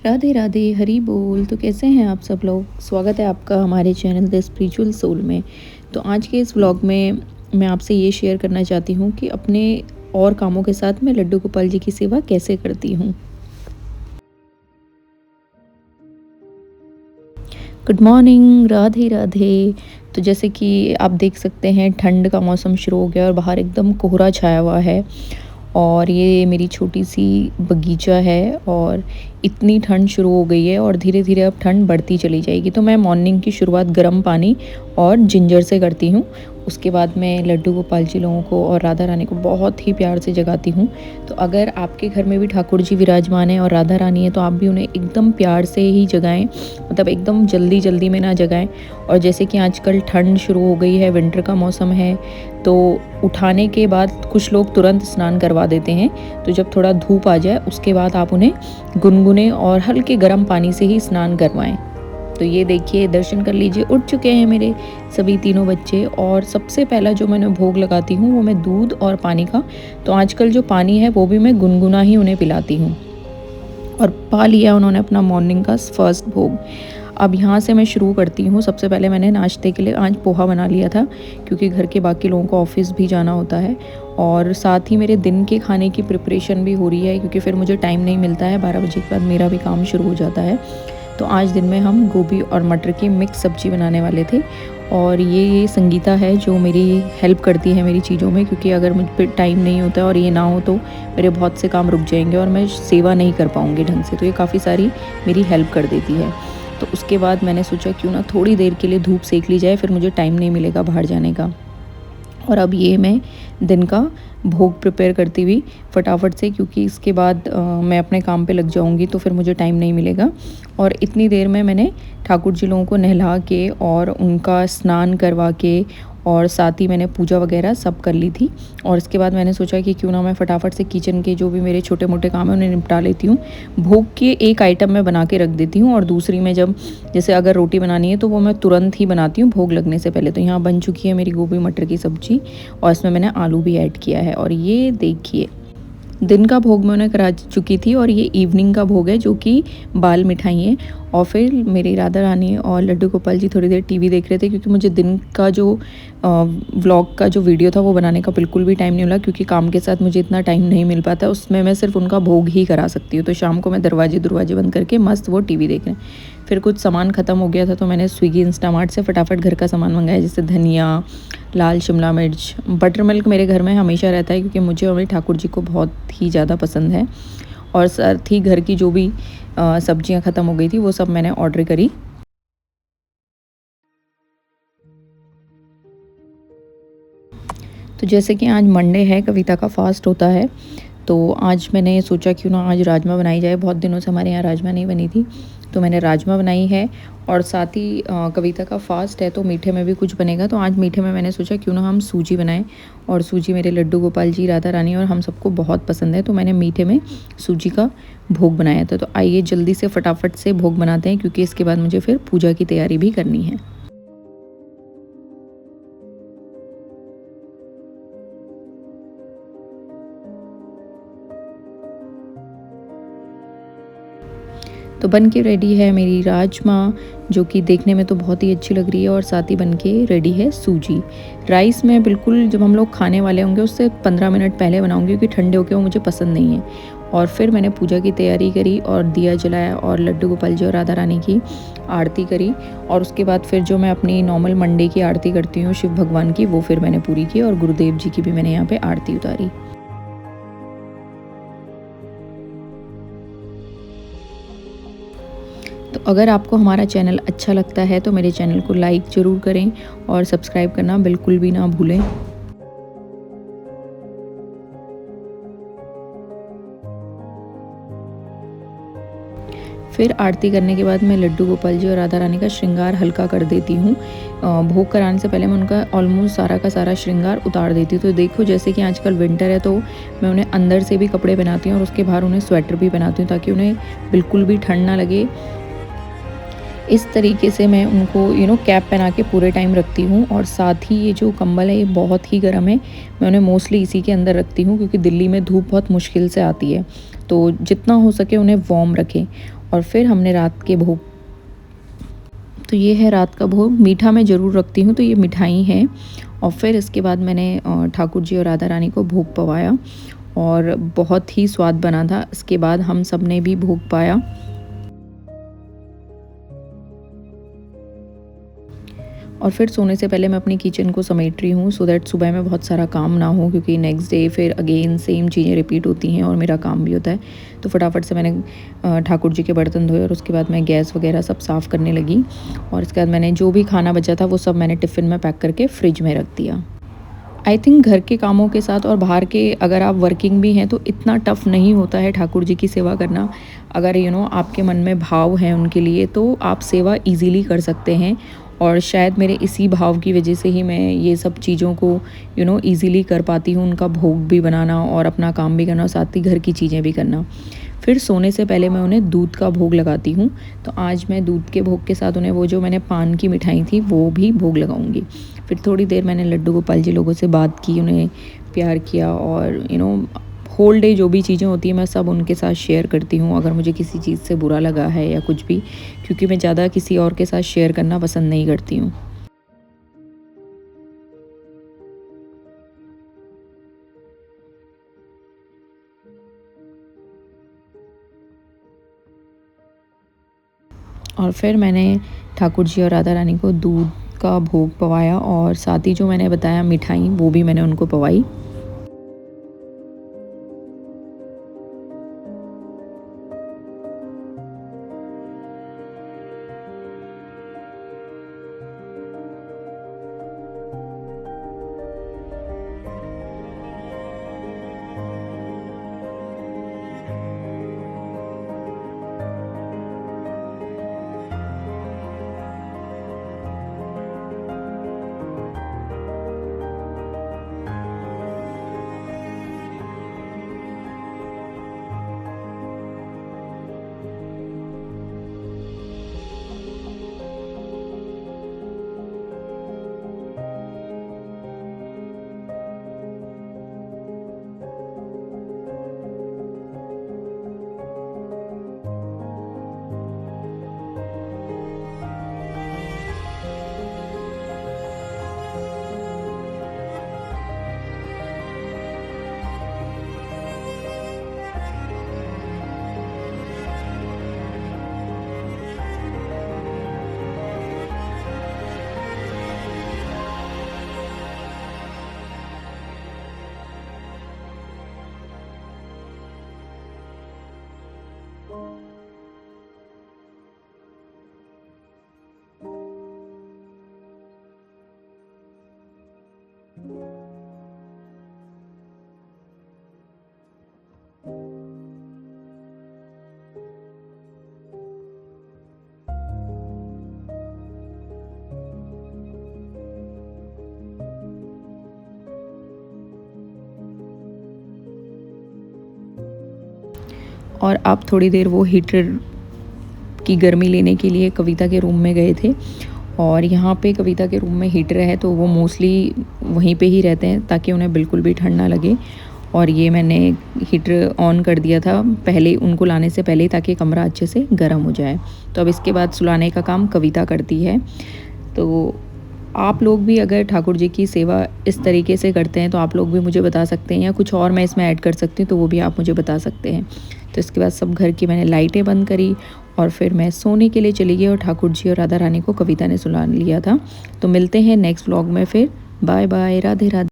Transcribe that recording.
राधे राधे, हरी बोल। तो कैसे हैं आप सब लोग? स्वागत है आपका हमारे चैनल द स्पिरिचुअल सोल में। तो आज के इस व्लॉग में मैं आपसे ये शेयर करना चाहती हूँ कि अपने और कामों के साथ मैं लड्डू गोपाल जी की सेवा कैसे करती हूँ। Good morning, Radhe Radhe. तो जैसे कि आप देख सकते हैं, ठंड का मौसम शुरू हो गया और बाहर एकदम कोहरा छाया हुआ है। और ये मेरी छोटी सी बगीचा है और इतनी ठंड शुरू हो गई है और धीरे धीरे अब ठंड बढ़ती चली जाएगी। तो मैं मॉर्निंग की शुरुआत गर्म पानी और जिंजर से करती हूँ। उसके बाद मैं लड्डू गोपाल जी लोगों को और राधा रानी को बहुत ही प्यार से जगाती हूँ। तो अगर आपके घर में भी ठाकुर जी विराजमान है और राधा रानी है तो आप भी उन्हें एकदम प्यार से ही जगाएं, मतलब एकदम जल्दी जल्दी में ना जगाएं। और जैसे कि आजकल ठंड शुरू हो गई है, विंटर का मौसम है, तो उठाने के बाद कुछ लोग तुरंत स्नान करवा देते हैं। तो जब थोड़ा धूप आ जाए उसके बाद आप उन्हें गुनगुने और हल्के गर्म पानी से ही स्नान करवाएं। तो ये देखिए, दर्शन कर लीजिए, उठ चुके हैं मेरे सभी तीनों बच्चे। और सबसे पहला जो मैंने भोग लगाती हूँ वो मैं दूध और पानी का, तो आजकल जो पानी है वो भी मैं गुनगुना ही उन्हें पिलाती हूँ। और पा लिया उन्होंने अपना मॉर्निंग का फर्स्ट भोग। अब यहाँ से मैं शुरू करती हूँ। सबसे पहले मैंने नाश्ते के लिए आज पोहा बना लिया था, क्योंकि घर के बाकी लोगों को ऑफिस भी जाना होता है। और साथ ही मेरे दिन के खाने की प्रिपरेशन भी हो रही है, क्योंकि फिर मुझे टाइम नहीं मिलता है। 12 बजे के बाद मेरा भी काम शुरू हो जाता है। तो आज दिन में हम गोभी और मटर की मिक्स सब्ज़ी बनाने वाले थे। और ये संगीता है जो मेरी हेल्प करती है मेरी चीज़ों में, क्योंकि अगर मुझ पर टाइम नहीं होता और ये ना हो तो मेरे बहुत से काम रुक जाएंगे और मैं सेवा नहीं कर पाऊँगी ढंग से। तो ये काफ़ी सारी मेरी हेल्प कर देती है। तो उसके बाद मैंने सोचा क्यों ना थोड़ी देर के लिए धूप सेक ली जाए, फिर मुझे टाइम नहीं मिलेगा बाहर जाने का। और अब ये मैं दिन का भोग प्रिपेयर करती हुई फटाफट से, क्योंकि इसके बाद मैं अपने काम पे लग जाऊंगी तो फिर मुझे टाइम नहीं मिलेगा। और इतनी देर में मैंने ठाकुर जी लोगों को नहला के और उनका स्नान करवा के और साथ ही मैंने पूजा वगैरह सब कर ली थी। और इसके बाद मैंने सोचा कि क्यों ना मैं फटाफट से किचन के जो भी मेरे छोटे मोटे काम हैं उन्हें निपटा लेती हूँ। भोग के एक आइटम मैं बना के रख देती हूँ और दूसरी में जब जैसे अगर रोटी बनानी है तो वो मैं तुरंत ही बनाती हूँ भोग लगने से पहले। तो यहाँ बन चुकी है मेरी गोभी मटर की सब्ज़ी और इसमें मैंने आलू भी ऐड किया है। और ये देखिए, दिन का भोग मैं उन्हें करा चुकी थी और ये इवनिंग का भोग है जो कि बाल मिठाई है। और फिर मेरी राधा रानी और लड्डू गोपाल जी थोड़ी देर टीवी देख रहे थे, क्योंकि मुझे दिन का जो व्लॉग का जो वीडियो था वो बनाने का बिल्कुल भी टाइम नहीं मिला, क्योंकि काम के साथ मुझे इतना टाइम नहीं मिल पाता। उसमें मैं सिर्फ उनका भोग ही करा सकती हूँ। तो शाम को मैं दरवाजे बंद करके मस्त वो टीवी देख रहे हैं। फिर कुछ सामान ख़त्म हो गया था तो मैंने स्विगी इंस्टामार्ट से फटाफट घर का सामान मंगाया, जैसे धनिया, लाल शिमला मिर्च, बटर मिल्क मेरे घर में हमेशा रहता है, क्योंकि मुझे और मेरे ठाकुर जी को बहुत ही ज़्यादा पसंद है। और साथ ही घर की जो भी सब्जियां ख़त्म हो गई थी वो सब मैंने ऑर्डर करी। तो जैसे कि आज मंडे है, कविता का फास्ट होता है, तो आज मैंने सोचा क्यों ना आज राजमा बनाई जाए। बहुत दिनों से हमारे यहाँ राजमा नहीं बनी थी, तो मैंने राजमा बनाई है। और साथ ही कविता का फास्ट है तो मीठे में भी कुछ बनेगा। तो आज मीठे में मैंने सोचा क्यों ना हम सूजी बनाएं। और सूजी मेरे लड्डू गोपाल जी, राधा रानी और हम सबको बहुत पसंद है, तो मैंने मीठे में सूजी का भोग बनाया था। तो आइए जल्दी से फटाफट से भोग बनाते हैं, क्योंकि इसके बाद मुझे फिर पूजा की तैयारी भी करनी है। तो बन के रेडी है मेरी राजमा, जो कि देखने में तो बहुत ही अच्छी लग रही है। और साथ ही बन के रेडी है सूजी। राइस में बिल्कुल जब हम लोग खाने वाले होंगे उससे 15 मिनट पहले बनाऊंगी, क्योंकि ठंडे होके वो मुझे पसंद नहीं है। और फिर मैंने पूजा की तैयारी करी और दिया जलाया और लड्डू गोपाल जी और राधा रानी की आरती करी। और उसके बाद फिर जो मैं अपनी नॉर्मल मंडे की आरती करती हूँ शिव भगवान की, वो फिर मैंने पूरी की। और गुरुदेव जी की भी मैंने यहाँ पे आरती उतारी। तो अगर आपको हमारा चैनल अच्छा लगता है तो मेरे चैनल को लाइक ज़रूर करें और सब्सक्राइब करना बिल्कुल भी ना भूलें। फिर आरती करने के बाद मैं लड्डू गोपाल जी और राधा रानी का श्रृंगार हल्का कर देती हूँ। भोग कराने से पहले मैं उनका ऑलमोस्ट सारा का सारा श्रृंगार उतार देती हूँ। तो देखो, जैसे कि आजकल विंटर है तो मैं उन्हें अंदर से भी कपड़े पहनाती हूँ और उसके बाहर उन्हें स्वेटर भी पहनाती हूँ, ताकि उन्हें बिल्कुल भी ठंड ना लगे। इस तरीके से मैं उनको कैप पहना के पूरे टाइम रखती हूँ। और साथ ही ये जो कंबल है ये बहुत ही गर्म है, मैं उन्हें मोस्टली इसी के अंदर रखती हूँ, क्योंकि दिल्ली में धूप बहुत मुश्किल से आती है। तो जितना हो सके उन्हें वार्म रखें। और फिर हमने रात के भोग, तो ये है रात का भोग। मीठा मैं ज़रूर रखती हूँ, तो ये मिठाई है। और फिर इसके बाद मैंने ठाकुर जी और राधा रानी को भोग पवाया और बहुत ही स्वाद बना था। इसके बाद हम सब ने भी भोग पाया। और फिर सोने से पहले मैं अपनी किचन को समेट रही हूँ, सो दैट सुबह में बहुत सारा काम ना हो, क्योंकि नेक्स्ट डे फिर अगेन सेम चीज़ें रिपीट होती हैं और मेरा काम भी होता है। तो फटाफट से मैंने ठाकुर जी के बर्तन धोए और उसके बाद मैं गैस वगैरह सब साफ़ करने लगी। और इसके बाद मैंने जो भी खाना बचा था वो सब मैंने टिफ़िन में पैक करके फ्रिज में रख दिया। आई थिंक घर के कामों के साथ और बाहर के अगर आप वर्किंग भी हैं तो इतना टफ़ नहीं होता है ठाकुर जी की सेवा करना। अगर आपके मन में भाव है उनके लिए, तो आप सेवा ईज़िली कर सकते हैं। और शायद मेरे इसी भाव की वजह से ही मैं ये सब चीज़ों को ईज़िली कर पाती हूँ, उनका भोग भी बनाना और अपना काम भी करना और साथ ही घर की चीज़ें भी करना। फिर सोने से पहले मैं उन्हें दूध का भोग लगाती हूँ। तो आज मैं दूध के भोग के साथ उन्हें वो जो मैंने पान की मिठाई थी वो भी भोग लगाऊंगी। फिर थोड़ी देर मैंने लड्डू गोपाल जी लोगों से बात की, उन्हें प्यार किया और होल डे जो भी चीज़ें होती हैं मैं सब उनके साथ शेयर करती हूँ, अगर मुझे किसी चीज़ से बुरा लगा है या कुछ भी, क्योंकि मैं ज़्यादा किसी और के साथ शेयर करना पसंद नहीं करती हूँ। और फिर मैंने ठाकुर जी और राधा रानी को दूध का भोग पवाया और साथ ही जो मैंने बताया मिठाई वो भी मैंने उनको पवाई। और अब थोड़ी देर वो हीटर की गर्मी लेने के लिए कविता के रूम में गए थे। और यहाँ पे कविता के रूम में हीटर है तो वो मोस्टली वहीं पे ही रहते हैं ताकि उन्हें बिल्कुल भी ठंड ना लगे। और ये मैंने हीटर ऑन कर दिया था पहले, उनको लाने से पहले, ताकि कमरा अच्छे से गर्म हो जाए। तो अब इसके बाद सुलाने का काम कविता करती है। तो आप लोग भी अगर ठाकुर जी की सेवा इस तरीके से करते हैं तो आप लोग भी मुझे बता सकते हैं, या कुछ और मैं इसमें ऐड कर सकती हूँ तो वो भी आप मुझे बता सकते हैं। तो इसके बाद सब घर की मैंने लाइटें बंद करी और फिर मैं सोने के लिए चली गई और ठाकुर जी और राधा रानी को कविता ने सुला लिया था। तो मिलते हैं नेक्स्ट व्लॉग में फिर। Bye bye, Radhe Radhe.